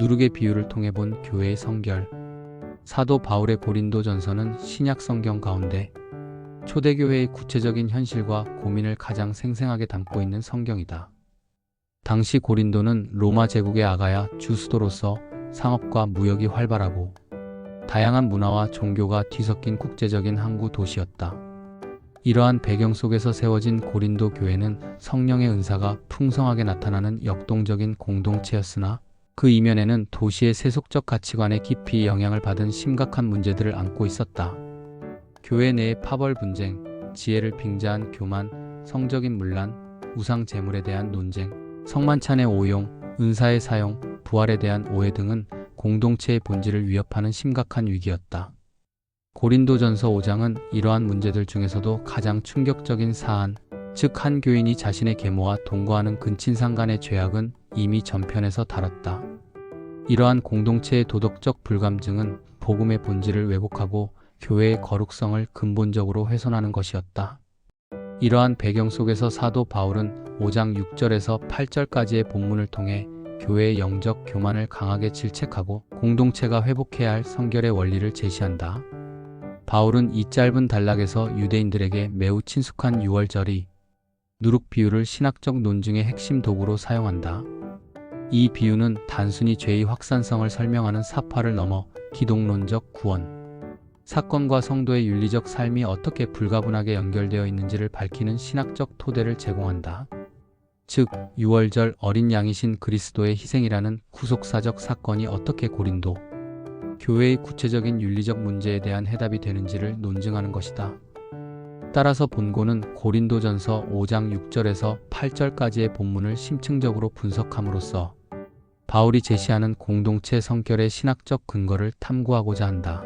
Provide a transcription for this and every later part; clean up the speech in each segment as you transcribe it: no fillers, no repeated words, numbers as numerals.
누룩의 비유를 통해 본 교회의 성결. 사도 바울의 고린도전서는 신약 성경 가운데 초대교회의 구체적인 현실과 고민을 가장 생생하게 담고 있는 성경이다. 당시 고린도는 로마 제국의 아가야 주 수도로서 상업과 무역이 활발하고 다양한 문화와 종교가 뒤섞인 국제적인 항구 도시였다. 이러한 배경 속에서 세워진 고린도 교회는 성령의 은사가 풍성하게 나타나는 역동적인 공동체였으나 그 이면에는 도시의 세속적 가치관에 깊이 영향을 받은 심각한 문제들을 안고 있었다. 교회 내의 파벌 분쟁, 지혜를 빙자한 교만, 성적인 문란, 우상 제물에 대한 논쟁, 성만찬의 오용, 은사의 사용, 부활에 대한 오해 등은 공동체의 본질을 위협하는 심각한 위기였다. 고린도전서 5장은 이러한 문제들 중에서도 가장 충격적인 사안, 즉 한 교인이 자신의 계모와 동거하는 근친상 간의 죄악은 이미 전편에서 다뤘다. 이러한 공동체의 도덕적 불감증은 복음의 본질을 왜곡하고 교회의 거룩성을 근본적으로 훼손하는 것이었다. 이러한 배경 속에서 사도 바울은 5장 6절에서 8절까지의 본문을 통해 교회의 영적 교만을 강하게 질책하고 공동체가 회복해야 할 성결의 원리를 제시한다. 바울은 이 짧은 단락에서 유대인들에게 매우 친숙한 유월절이 누룩 비유를 신학적 논증의 핵심 도구로 사용한다. 이 비유는 단순히 죄의 확산성을 설명하는 사파를 넘어 기독론적 구원, 사건과 성도의 윤리적 삶이 어떻게 불가분하게 연결되어 있는지를 밝히는 신학적 토대를 제공한다. 즉, 유월절 어린 양이신 그리스도의 희생이라는 구속사적 사건이 어떻게 고린도 교회의 구체적인 윤리적 문제에 대한 해답이 되는지를 논증하는 것이다. 따라서 본고는 고린도전서 5장 6절에서 8절까지의 본문을 심층적으로 분석함으로써 바울이 제시하는 공동체 성결의 신학적 근거를 탐구하고자 한다.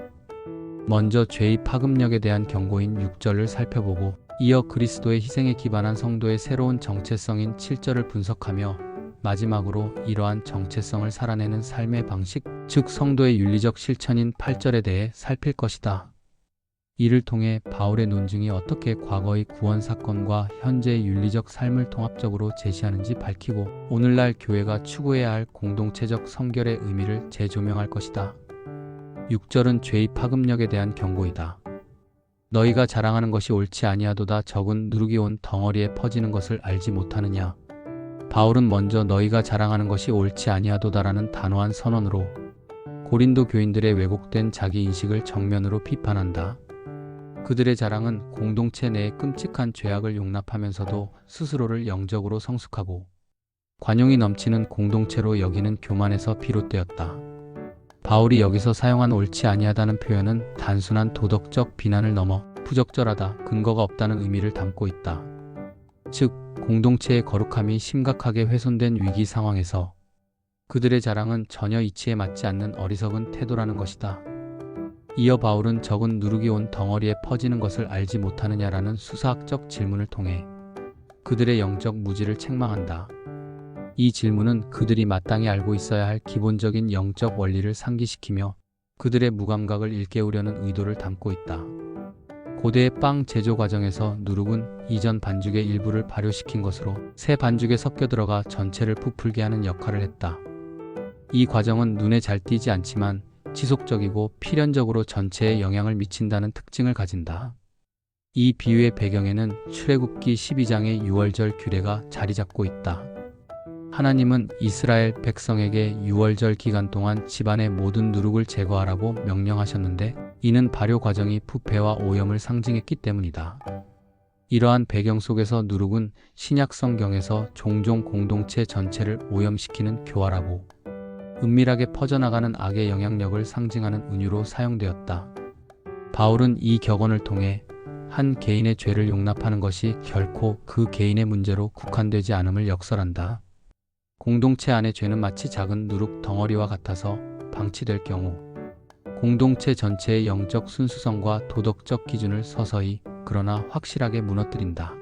먼저 죄의 파급력에 대한 경고인 6절을 살펴보고 이어 그리스도의 희생에 기반한 성도의 새로운 정체성인 7절을 분석하며 마지막으로 이러한 정체성을 살아내는 삶의 방식, 즉 성도의 윤리적 실천인 8절에 대해 살필 것이다. 이를 통해 바울의 논증이 어떻게 과거의 구원 사건과 현재의 윤리적 삶을 통합적으로 제시하는지 밝히고 오늘날 교회가 추구해야 할 공동체적 성결의 의미를 재조명할 것이다. 6절은 죄의 파급력에 대한 경고이다. 너희가 자랑하는 것이 옳지 아니하도다. 적은 누룩이 온 덩어리에 퍼지는 것을 알지 못하느냐. 바울은 먼저 너희가 자랑하는 것이 옳지 아니하도다라는 단호한 선언으로 고린도 교인들의 왜곡된 자기인식을 정면으로 비판한다. 그들의 자랑은 공동체 내의 끔찍한 죄악을 용납하면서도 스스로를 영적으로 성숙하고 관용이 넘치는 공동체로 여기는 교만에서 비롯되었다. 바울이 여기서 사용한 옳지 아니하다는 표현은 단순한 도덕적 비난을 넘어 부적절하다, 근거가 없다는 의미를 담고 있다. 즉, 공동체의 거룩함이 심각하게 훼손된 위기 상황에서 그들의 자랑은 전혀 이치에 맞지 않는 어리석은 태도라는 것이다. 이어 바울은 적은 누룩이 온 덩어리에 퍼지는 것을 알지 못하느냐라는 수사학적 질문을 통해 그들의 영적 무지를 책망한다. 이 질문은 그들이 마땅히 알고 있어야 할 기본적인 영적 원리를 상기시키며 그들의 무감각을 일깨우려는 의도를 담고 있다. 고대의 빵 제조 과정에서 누룩은 이전 반죽의 일부를 발효시킨 것으로 새 반죽에 섞여 들어가 전체를 부풀게 하는 역할을 했다. 이 과정은 눈에 잘 띄지 않지만 지속적이고 필연적으로 전체에 영향을 미친다는 특징을 가진다. 이 비유의 배경에는 출애굽기 12장의 유월절 규례가 자리 잡고 있다. 하나님은 이스라엘 백성에게 유월절 기간 동안 집안의 모든 누룩을 제거하라고 명령하셨는데 이는 발효 과정이 부패와 오염을 상징했기 때문이다. 이러한 배경 속에서 누룩은 신약 성경에서 종종 공동체 전체를 오염시키는 교활하고 은밀하게 퍼져나가는 악의 영향력을 상징하는 은유로 사용되었다. 바울은 이 격언을 통해 한 개인의 죄를 용납하는 것이 결코 그 개인의 문제로 국한되지 않음을 역설한다. 공동체 안의 죄는 마치 작은 누룩 덩어리와 같아서 방치될 경우 공동체 전체의 영적 순수성과 도덕적 기준을 서서히 그러나 확실하게 무너뜨린다.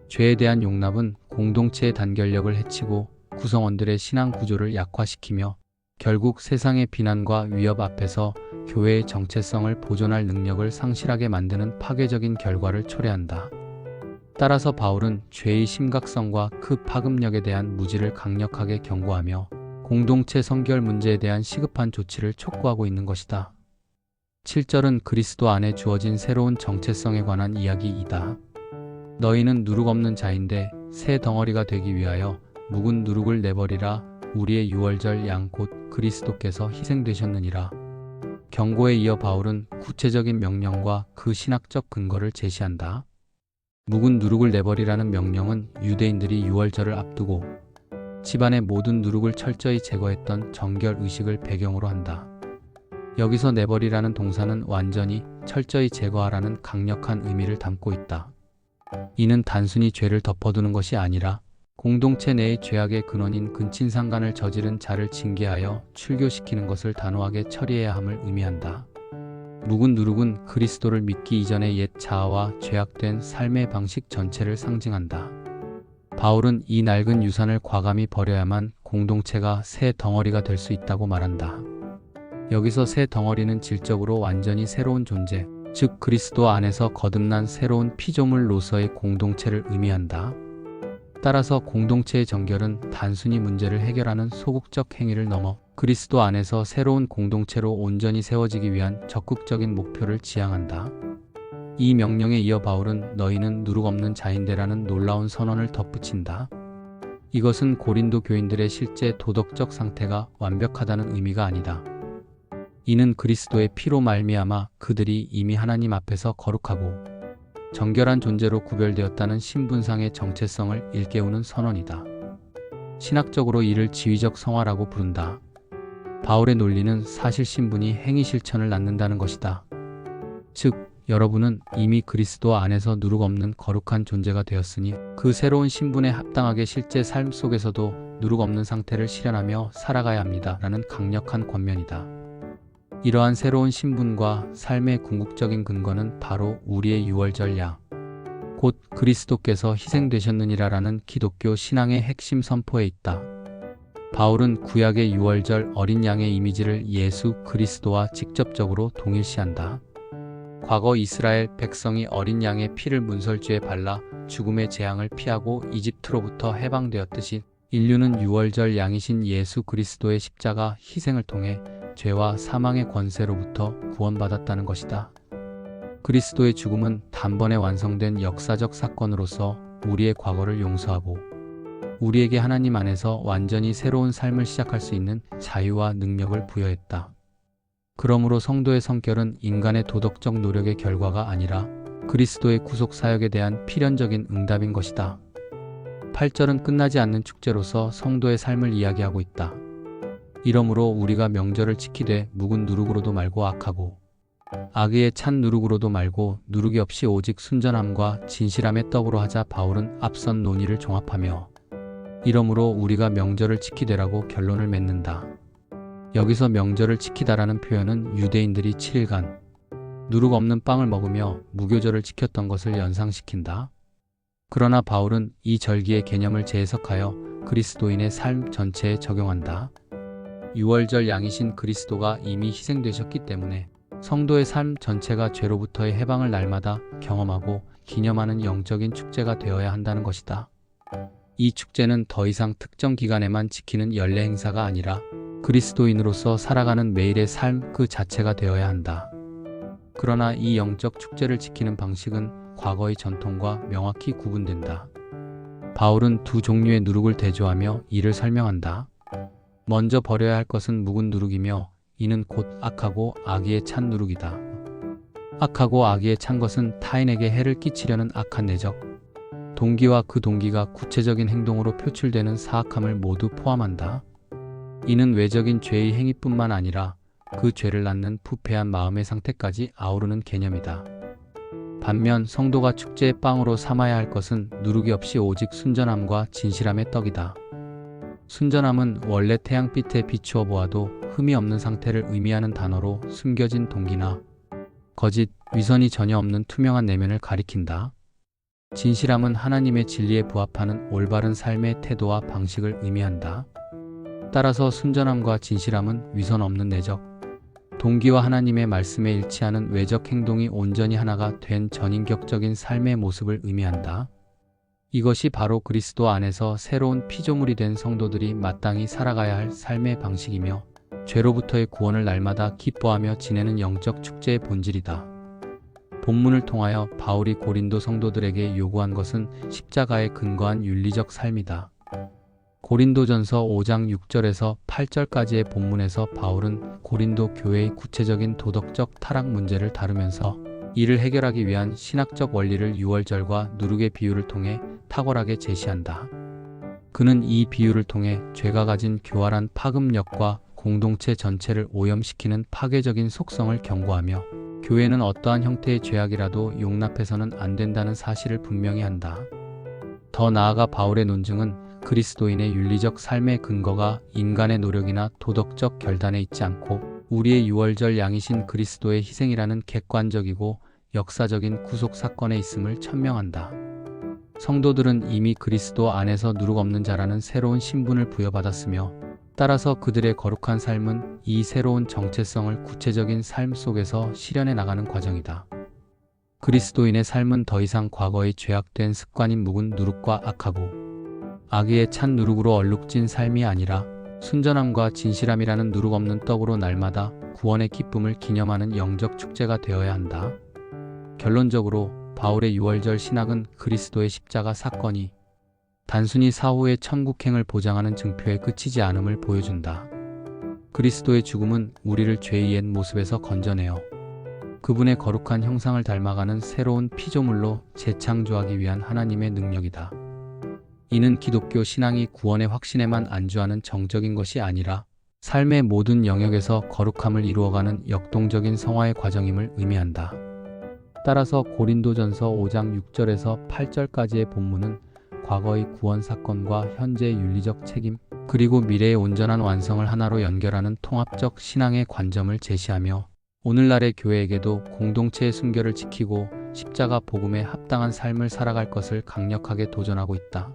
죄에 대한 용납은 공동체의 단결력을 해치고 구성원들의 신앙 구조를 약화시키며 결국 세상의 비난과 위협 앞에서 교회의 정체성을 보존할 능력을 상실하게 만드는 파괴적인 결과를 초래한다. 따라서 바울은 죄의 심각성과 그 파급력에 대한 무지를 강력하게 경고하며 공동체 성결 문제에 대한 시급한 조치를 촉구하고 있는 것이다. 7절은 그리스도 안에 주어진 새로운 정체성에 관한 이야기이다. 너희는 누룩 없는 자인데 새 덩어리가 되기 위하여 묵은 누룩을 내버리라. 우리의 유월절 양 곧 그리스도께서 희생되셨느니라. 경고에 이어 바울은 구체적인 명령과 그 신학적 근거를 제시한다. 묵은 누룩을 내버리라는 명령은 유대인들이 유월절을 앞두고 집안의 모든 누룩을 철저히 제거했던 정결 의식을 배경으로 한다. 여기서 내버리라는 동사는 완전히 철저히 제거하라는 강력한 의미를 담고 있다. 이는 단순히 죄를 덮어두는 것이 아니라 공동체 내의 죄악의 근원인 근친상간을 저지른 자를 징계하여 출교시키는 것을 단호하게 처리해야 함을 의미한다. 묵은 누룩은 그리스도를 믿기 이전의 옛 자아와 죄악된 삶의 방식 전체를 상징한다. 바울은 이 낡은 유산을 과감히 버려야만 공동체가 새 덩어리가 될 수 있다고 말한다. 여기서 새 덩어리는 질적으로 완전히 새로운 존재, 즉 그리스도 안에서 거듭난 새로운 피조물로서의 공동체를 의미한다. 따라서 공동체의 정결은 단순히 문제를 해결하는 소극적 행위를 넘어 그리스도 안에서 새로운 공동체로 온전히 세워지기 위한 적극적인 목표를 지향한다. 이 명령에 이어 바울은 너희는 누룩 없는 자인데라는 놀라운 선언을 덧붙인다. 이것은 고린도 교인들의 실제 도덕적 상태가 완벽하다는 의미가 아니다. 이는 그리스도의 피로 말미암아 그들이 이미 하나님 앞에서 거룩하고 정결한 존재로 구별되었다는 신분상의 정체성을 일깨우는 선언이다. 신학적으로 이를 지위적 성화라고 부른다. 바울의 논리는 사실 신분이 행위 실천을 낳는다는 것이다. 즉, 여러분은 이미 그리스도 안에서 누룩 없는 거룩한 존재가 되었으니 그 새로운 신분에 합당하게 실제 삶 속에서도 누룩 없는 상태를 실현하며 살아가야 합니다. 라는 강력한 권면이다. 이러한 새로운 신분과 삶의 궁극적인 근거는 바로 우리의 유월절 양, 곧 그리스도께서 희생되셨느니라라는 기독교 신앙의 핵심 선포에 있다. 바울은 구약의 유월절 어린 양의 이미지를 예수 그리스도와 직접적으로 동일시한다. 과거 이스라엘 백성이 어린 양의 피를 문설주에 발라 죽음의 재앙을 피하고 이집트로부터 해방되었듯이 인류는 유월절 양이신 예수 그리스도의 십자가 희생을 통해 죄와 사망의 권세로부터 구원받았다는 것이다. 그리스도의 죽음은 단번에 완성된 역사적 사건으로서 우리의 과거를 용서하고 우리에게 하나님 안에서 완전히 새로운 삶을 시작할 수 있는 자유와 능력을 부여했다. 그러므로 성도의 성결은 인간의 도덕적 노력의 결과가 아니라 그리스도의 구속 사역에 대한 필연적인 응답인 것이다. 8절은 끝나지 않는 축제로서 성도의 삶을 이야기하고 있다. 이러므로 우리가 명절을 지키되 묵은 누룩으로도 말고 악하고 악의에 찬 누룩으로도 말고 누룩이 없이 오직 순전함과 진실함의 떡으로 하자. 바울은 앞선 논의를 종합하며 이러므로 우리가 명절을 지키되라고 결론을 맺는다. 여기서 명절을 지키다라는 표현은 유대인들이 7일간 누룩 없는 빵을 먹으며 무교절을 지켰던 것을 연상시킨다. 그러나 바울은 이 절기의 개념을 재해석하여 그리스도인의 삶 전체에 적용한다. 유월절 양이신 그리스도가 이미 희생되셨기 때문에 성도의 삶 전체가 죄로부터의 해방을 날마다 경험하고 기념하는 영적인 축제가 되어야 한다는 것이다. 이 축제는 더 이상 특정 기간에만 지키는 연례 행사가 아니라 그리스도인으로서 살아가는 매일의 삶 그 자체가 되어야 한다. 그러나 이 영적 축제를 지키는 방식은 과거의 전통과 명확히 구분된다. 바울은 두 종류의 누룩을 대조하며 이를 설명한다. 먼저 버려야 할 것은 묵은 누룩이며 이는 곧 악하고 악의에 찬 누룩이다. 악하고 악의에 찬 것은 타인에게 해를 끼치려는 악한 내적, 동기와 그 동기가 구체적인 행동으로 표출되는 사악함을 모두 포함한다. 이는 외적인 죄의 행위뿐만 아니라 그 죄를 낳는 부패한 마음의 상태까지 아우르는 개념이다. 반면 성도가 축제의 빵으로 삼아야 할 것은 누룩이 없이 오직 순전함과 진실함의 떡이다. 순전함은 원래 태양빛에 비추어 보아도 흠이 없는 상태를 의미하는 단어로 숨겨진 동기나 거짓, 위선이 전혀 없는 투명한 내면을 가리킨다. 진실함은 하나님의 진리에 부합하는 올바른 삶의 태도와 방식을 의미한다. 따라서 순전함과 진실함은 위선 없는 내적, 동기와 하나님의 말씀에 일치하는 외적 행동이 온전히 하나가 된 전인격적인 삶의 모습을 의미한다. 이것이 바로 그리스도 안에서 새로운 피조물이 된 성도들이 마땅히 살아가야 할 삶의 방식이며 죄로부터의 구원을 날마다 기뻐하며 지내는 영적 축제의 본질이다. 본문을 통하여 바울이 고린도 성도들에게 요구한 것은 십자가에 근거한 윤리적 삶이다. 고린도전서 5장 6절에서 8절까지의 본문에서 바울은 고린도 교회의 구체적인 도덕적 타락 문제를 다루면서 이를 해결하기 위한 신학적 원리를 유월절과 누룩의 비유를 통해 탁월하게 제시한다. 그는 이 비유를 통해 죄가 가진 교활한 파급력과 공동체 전체를 오염시키는 파괴적인 속성을 경고하며 교회는 어떠한 형태의 죄악이라도 용납해서는 안 된다는 사실을 분명히 한다. 더 나아가 바울의 논증은 그리스도인의 윤리적 삶의 근거가 인간의 노력이나 도덕적 결단에 있지 않고 우리의 유월절 양이신 그리스도의 희생이라는 객관적이고 역사적인 구속 사건에 있음을 천명한다. 성도들은 이미 그리스도 안에서 누룩 없는 자라는 새로운 신분을 부여받았으며 따라서 그들의 거룩한 삶은 이 새로운 정체성을 구체적인 삶 속에서 실현해 나가는 과정이다. 그리스도인의 삶은 더 이상 과거의 죄악된 습관인 묵은 누룩과 악하고 악의에 찬 누룩으로 얼룩진 삶이 아니라 순전함과 진실함이라는 누룩 없는 떡으로 날마다 구원의 기쁨을 기념하는 영적 축제가 되어야 한다. 결론적으로 바울의 유월절 신학은 그리스도의 십자가 사건이 단순히 사후의 천국행을 보장하는 증표에 그치지 않음을 보여준다. 그리스도의 죽음은 우리를 죄의 옛 모습에서 건져내어 그분의 거룩한 형상을 닮아가는 새로운 피조물로 재창조하기 위한 하나님의 능력이다. 이는 기독교 신앙이 구원의 확신에만 안주하는 정적인 것이 아니라 삶의 모든 영역에서 거룩함을 이루어가는 역동적인 성화의 과정임을 의미한다. 따라서 고린도전서 5장 6절에서 8절까지의 본문은 과거의 구원 사건과 현재의 윤리적 책임, 그리고 미래의 온전한 완성을 하나로 연결하는 통합적 신앙의 관점을 제시하며 오늘날의 교회에게도 공동체의 순결을 지키고 십자가 복음에 합당한 삶을 살아갈 것을 강력하게 도전하고 있다.